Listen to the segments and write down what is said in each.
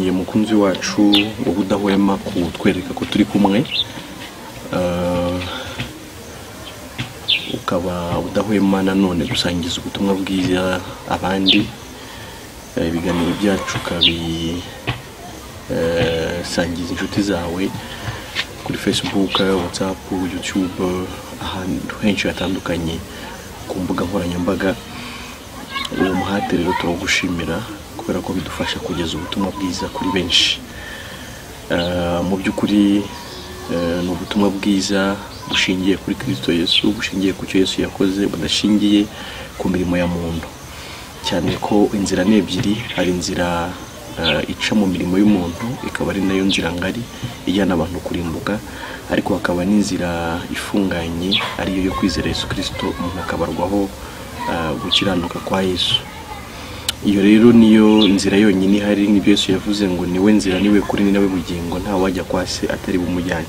turagushimiye mukunzi wacu wowe udahwema kutwereka ko turi kumwe, ukaba udahwema nanone gusangiza ubutumwa bwiza abandi. Ibiganiro byacu kabisangiza inshuti zawe kuri Facebook, WhatsApp, YouTube, ahantu henshi hatandukanye ku mbuga nkoranyambaga. Uwo muhate rero turagushimira kubera ko bidufasha kugeza ubutumwa bwiza kuri benshi. Mu by'ukuri ni ubutumwa bwiza bushingiye kuri Kristo Yesu, bushingiye ku cyo Yesu yakoze, budashingiye ku mirimo ya muntu. Cyane ko inzira n'ebyiri, hari inzira ica mu mirimo y'umuntu, ikaba ari nayo nzira ngari ijyana abantu kurimbuka, ariko hakaba n'inzira ifunganye ariyo yo kwizera Yesu Kristo, umuntu akabarwaho gukiranuka kwa Yesu. Iyo rero niyo nzira yonyine hari, n'ibyo Yesu yavuze ngo niwe nzira, niwe kuri, ni nawe bugingo, nta wajya kwa se atari bumujyane.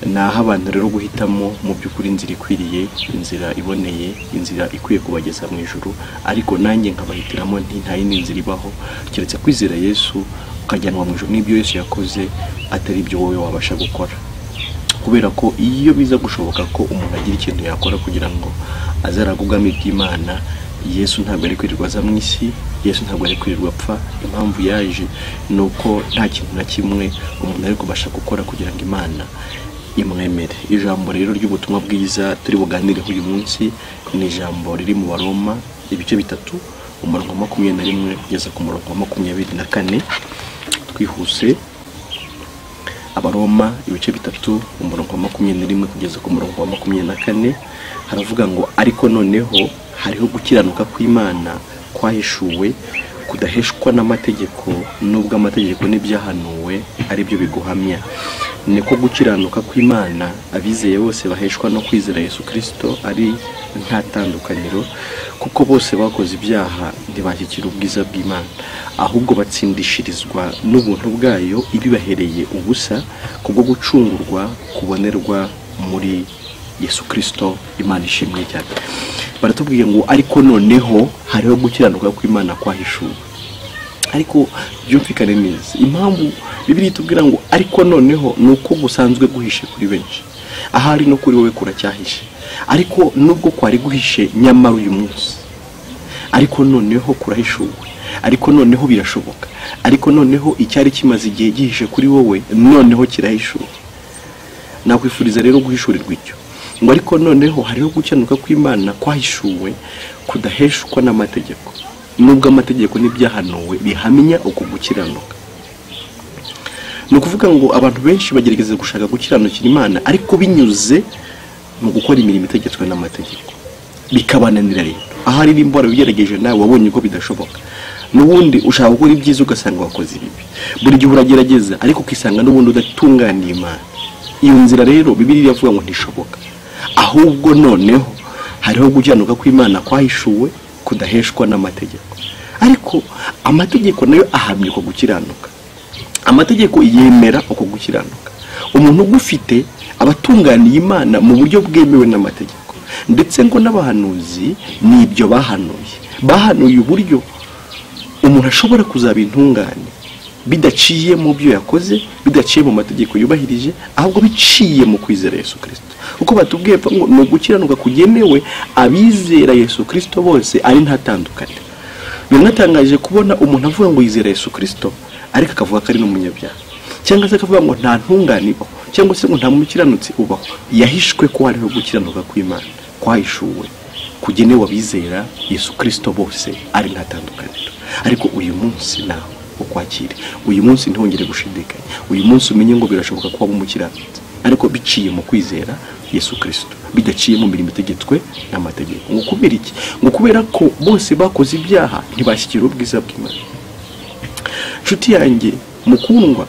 Naho abantu rero guhitamo mu by'ukuri inzira ikwiriye, inzira iboneye, inzira ikwiye kubageza mu ijuru. Ariko nanjye nkabahitiramo nta yindi nzira ibaho keretse kwizera Yesu ukajyanwa mu ijuru. N'ibyo Yesu yakoze atari ibyo wowe wabasha gukora, kubera ko iyo biza gushoboka ko umuntu agira ikintu yakora kugira ngo azaragugame iby'Imana, Yesu ntabwo ari kwirirwa aza mu isi, Yesu ntabwo ari kwirirwa apfa. Impamvu yaje nuko nta kintu na kimwe umuntu ari kubasha gukora kugira ngo Imana imwemere. Ijambo rero ry'ubutumwa bwiza turi buganireho uyu munsi ni ijambo riri mu Baroma ibice 3 umurongo wa 21 kugeza ku murongo wa 24. Twihuse. Abaroma ibice 3 umurongo wa 21 kugeza ku murongo wa 24 haravuga ngo ariko noneho hariho gukiranuka kw'Imana kwahishuwe kudaheshwa n'amategeko, nubwo amategeko n'ibyahanuwe ari byo biguhamya. Niko gukiranuka kw'Imana abizeye bose baheshwa no kwizera Yesu Kristo ari nta tandukaniro, kuko bose bakoze ibyaha ntibashyikira ubwiza bw'Imana, ahubwo batsindishirizwa n'ubuntu bwayo ibibahereye ubusa kubwo gucungurwa kubonerwa muri Yesu Kristo. Imana ishimwe cyane. Baratubwiye ngo ariko noneho hariho gukiranuka kw'Imana kwahishuwe. Ariko byumvikane neza impamvu Bibiliya itubwira ngo ariko noneho nuko gusanzwe guhishe kuri benshi, ahari no kuri wowe kuracyahishe. Ariko nubwo kwari guhishe nyamara uyu munsi, ariko noneho kurahishuwe, ariko noneho birashoboka, ariko noneho icyari kimaze igihe gihishe kuri wowe noneho kirahishuwe. Nakwifuriza rero guhishurirwa icyo ngo ariko noneho hariho gukiranuka kw'Imana kwahishuwe kudaheshwa n'amategeko, nubwo amategeko n'ibyahanuwe bihamya uko gukiranuka. Ni ukuvuga ngo abantu benshi bagerageza gushaka gukiranukira Imana ariko binyuze mu gukora imirimo itegetswe n'amategeko, bikabananira. Rero ahari n'imbora bigerageje nawe wabonye ko bidashoboka, n'ubundi ushaka gukora ibyiza ugasanga wakoze ibibi. Buri gihe uragerageza ariko ukisanga n'ubundi udatunganiye Imana. Iyo nzira rero Bibiliya ivuga ngo ntishoboka, ahubwo noneho hariho gukiranuka kw'Imana kwahishuwe kudaheshwa n'amategeko. Ariko amategeko nayo ahamye ko gukiranuka, amategeko yemera uko gukiranuka. Umuntu ugufite abatunganiye Imana mu buryo bwemewe n'amategeko, ndetse ngo n'abahanuzi nibyo bahanuye uburyo umuntu ashobora kuzaba intungane bidaciye mu byo yakoze, bidaciye mu mategeko yubahirije, ahubwo biciye mu kwizera Yesu Kristo. Uko batubwiye ngo no gukiranuka kugenewe abizera Yesu Kristo bose ari nta tandukaniro. Biranatangaje kubona umuntu avuga ngo yizera Yesu Kristo ariko akavuga ko ari n'umunyabyaha, cyangwa se akavuga ngo nta ntunganiro, cyangwa se ngo nta mukiranutsi ubaho. Yahishwe ko hariho gukiranuka kw'Imana kwahishuwe kugenewe abizera Yesu Kristo bose ari nta tandukaniro. Ariko uyu munsi nawe ukwakire, uyu munsi ntongere gushidikanya, uyu munsi umenye ngo birashoboka kuba umukiranutsi ariko biciye mu kwizera Yesu Kristo, bidaciye mu mirimo itegetswe n'amategeko. Ngo kubera iki? Ngo kubera ko bose bakoze ibyaha ntibashyikira ubwiza bw'Imana. Nshuti yanjye mukundwa,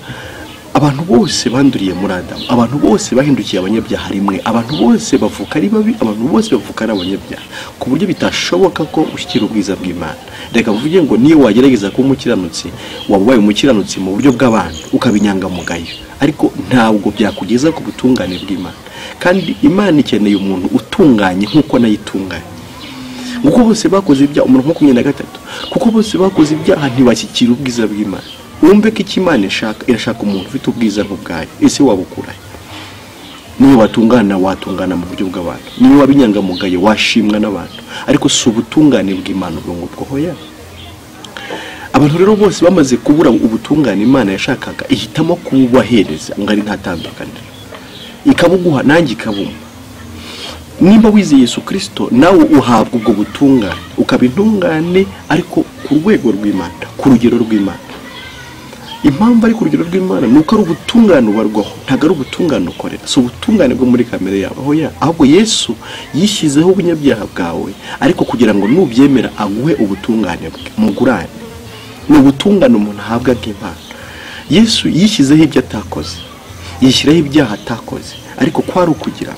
abantu bose banduriye muri Adamu, abantu bose bahindukiye abanyabyaha rimwe, abantu bose bavuka ari babi, abantu bose bavuka ari abanyabyaha, ku buryo bitashoboka ko ushyikira ubwiza bw'Imana. Reka vuge ngo niyo wagerageza kuba umukiranutsi, wabaye umukiranutsi mu buryo bw'abantu ukabinyangamugayo, ariko ntabwo byakugeza ku butungane bw'Imana. Kandi Imana ikeneye umuntu utunganye nk'uko nayitunganye. Kuko bose bakoze ibyaha, umuntu 23, kuko bose bakoze ibyaha ntibashyikira ubwiza bw'Imana. wumve ko Imana irashaka umuntu ufite ubwiza nk'ubwayo. Ese wabukura niyo watungana mu buryo bw'abantu, niyo wabinyangamugaye washimwa n'abantu, ariko si ubutungane bw'Imana ubwo hoya. Abantu rero bose bamaze kubura ubutungane Imana yashakaga, ihitamo kubahereza ngo ari ntatandukaniro, ikabuguha nanjye ikabumpa. Nimba wizeye Yesu Kristo nawe uhabwa ubwo butungane, ukaba intungane ariko ku rwego rw'Imana, ku rugero rw'Imana. Impamvu ari ku rugero rw'Imana nuko ari ubutungane ubarwaho, ntago ari ubutungane ukorera, so ubutungane bwo muri kamere yawe hoya. Ahubwo Yesu yishyizeho ubunyabyaha bwawe, ariko kugira ngo nubyemera aguhe ubutungane bwe mugurane. Ni ubutungane umuntu ahabwa bw'Imana. Yesu yishyizeho ibyo atakoze, yishyiraho ibyaha atakoze, ariko kwari ukugira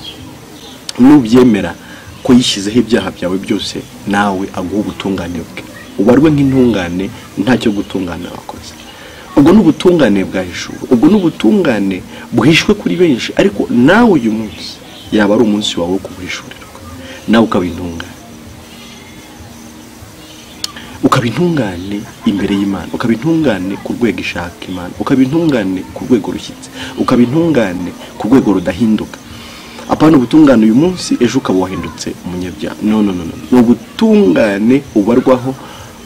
nubyemera ko yishyizeho ibyaha byawe byose, nawe aguha ubutungane bwe, ubarwe nk'intungane ntacyo gutungana wakoze. Ubwo n'ubutungane bwahishuwe, ubwo n'ubutungane buhishwe kuri benshi, ariko nawe uyu munsi yaba ari umunsi wawe wo kubuhishurirwa, nawe ukaba intungane imbere y'Imana, ukaba intungane ku rwego ishaka Imana, ukaba intungane ku rwego rushyitse, ukaba intungane ku rwego rudahinduka. Apana ubutungane uyu munsi ejo ukaba wahindutse umunyabyaha. No. Ni ubutungane ubarwaho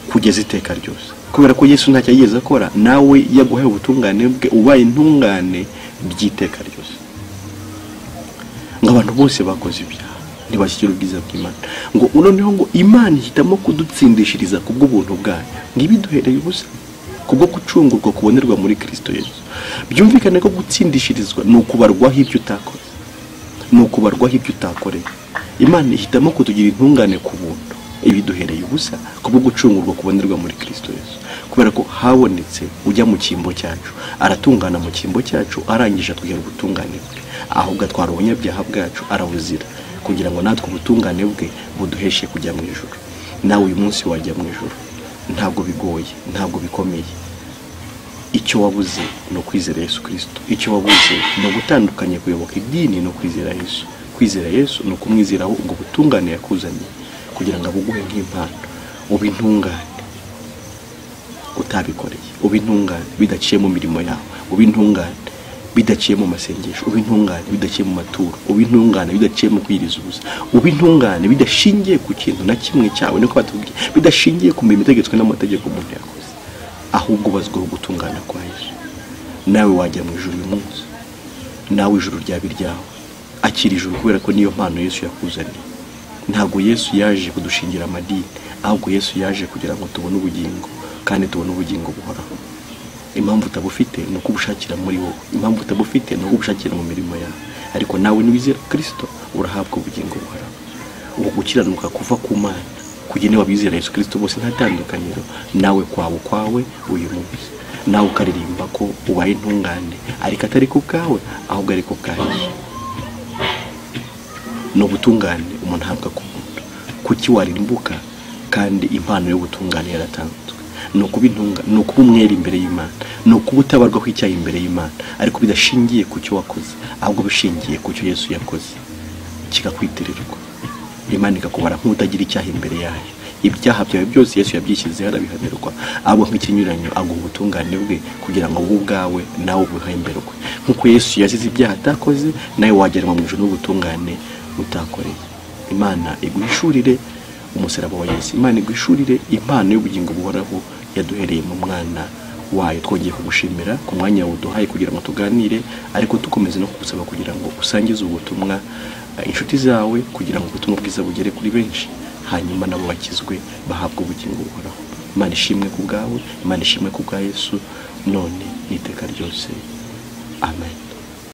kugeza iteka ryose, kubera ko Yesu ntacyo yigeze akora, nawe yaguhaye ubutungane bwe, ubaye intungane by'iteka ryose. Ngo abantu bose bakoze ibyaha ntibashyikira ubwiza bw'Imana, ngo noneho ngo Imana ihitamo kudutsindishiriza kubw'ubuntu bwayo, ngibiduhereye ubusa kubwo gucungurwa kubonerwa muri Kristo Yesu. Byumvikane ko gutsindishirizwa ni ukubarwaho ibyo utakoze, ni ukubarwaho ibyo utakoreye. Imana ihitamo kutugira intungane ku buntu, ibiduhereye ubusa kubwo gucungurwa kubonerwa muri Kristo Yesu, kubera ko habonetse ujya mu cyimbo cyacu, aratungana mu cyimbo cyacu, arangije atugera ubutungane bwe, ahubwo atwara ubunyabyaha bwacu arabuzira, kugira ngo natwe ubutungane bwe buduheshe kujya mu ijuru. Nawe uyu munsi wajya mu ijuru, ntabwo bigoye, ntabwo bikomeye. Icyo wabuze no kwizera Yesu Kristo, icyo wabuze no gutandukanya kuyoboka idini no kwizera Yesu. Kwizera Yesu no kumwizeraho ubwo butungane yakuzaniye, kugira ngo abuguhe nk'impano, ubintungane utabikoreye, ubintungane bidaciye mu mirimo yawe, ubintungane bidaciye mu masengesho, ubintungane bidaciye mu maturo, ubintungane bidaciye mu kwiriza ubusa, ubintungane bidashingiye ku kintu na kimwe cyawe, niko batubwiye, bidashingiye ku mirimo itegetswe n'amategeko umuntu yakoze, ahubwo bazwiho gutungana kwa Yesu. Nawe wajya mu ijuru uyu munsi, nawe ijuru ryaba iryawe. Akira ijuru, kubera ko niyo mpano Yesu yakuzaniye. Ntabwo Yesu yaje kudushingira amadini, ahubwo Yesu yaje kugira ngo tubone ubugingo, kandi tubone ubugingo buhoraho. Impamvu utabufite ni uko ubushakira muri wowe, impamvu utabufite ni uko ubushakira mu mirimo yawe, ariko nawe niwizera Kristo urahabwa ubugingo buhoraho. Ubu gukiranuka kuva ku Mana kugenewe abizera Yesu Kristo bose nta tandukaniro, nawe kwawe uyu munsi, nawe ukaririmba ko ubaye intungane, ariko atari ku bwawe ahubwo ari ku bwa Yesu. No butungane umuntu ahabwa ku muntu, kuki warimbuka kandi impano y'ubutungane yaratanzwe? No kuba intungane, no kuba umwere imbere y'Imana, no kuba utabarwaho icyaha imbere y'Imana, ariko bidashingiye ku cyo wakoze, ahubwo bishingiye ku cyo Yesu yakoze, kikakwitirirwa. Imana ikakubara nk'utagira icyaha imbere yayo. Ibyaha byawe byose Yesu yabyishyizeho arabihanirwa, ahubwo nk'ikinyuranyo aguha ubutungane bwe, kugira ngo wowe ubwawe nawe ubuhemberwe. Nk'uko Yesu yazize ibyaha atakoze, nawe wagerwa mu ijuru n'ubutungane utakoreye. Imana iguhishurire umusaraba wa Yesu, Imana iguhishurire impano y'ubugingo buhoraho yaduhereye mu mwana wayo. Twongeye kugushimira ku mwanya waduhaye kugira ngo tuganire, ariko tukomeze no kugusaba kugira ngo usangize ubutumwa inshuti zawe, kugira ngo ubutumwa bwiza bugere kuri benshi, hanyuma nabo bakizwe bahabwa ubugingo buhoraho. Imana ishimwe ku bwawe, Imana ishimwe ku bwa Yesu, none n'iteka ryose. Amen.